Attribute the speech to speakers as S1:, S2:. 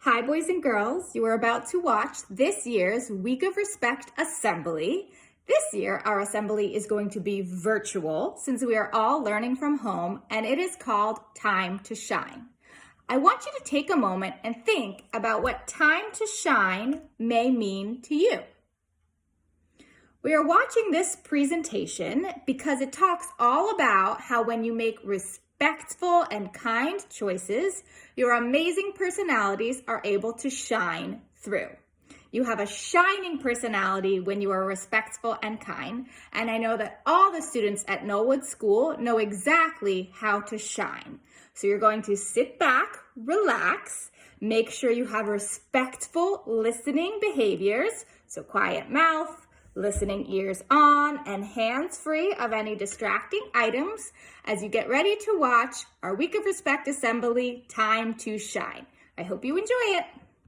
S1: Hi, boys and girls. You are about to watch this year's Week of Respect Assembly. This year, our assembly is going to be virtual since we are all learning from home, and it is called Time to Shine. I want you to take a moment and think about what time to shine may mean to you. We are watching this presentation because it talks all about how when you make respectful and kind choices, your amazing personalities are able to shine through. You have a shining personality when you are respectful and kind, and I know that all the students at Knollwood School know exactly how to shine. So you're going to sit back, relax, make sure you have respectful listening behaviors, so quiet mouth, listening ears on, and hands free of any distracting items as you get ready to watch our Week of Respect Assembly, Time to Shine. I hope you enjoy it.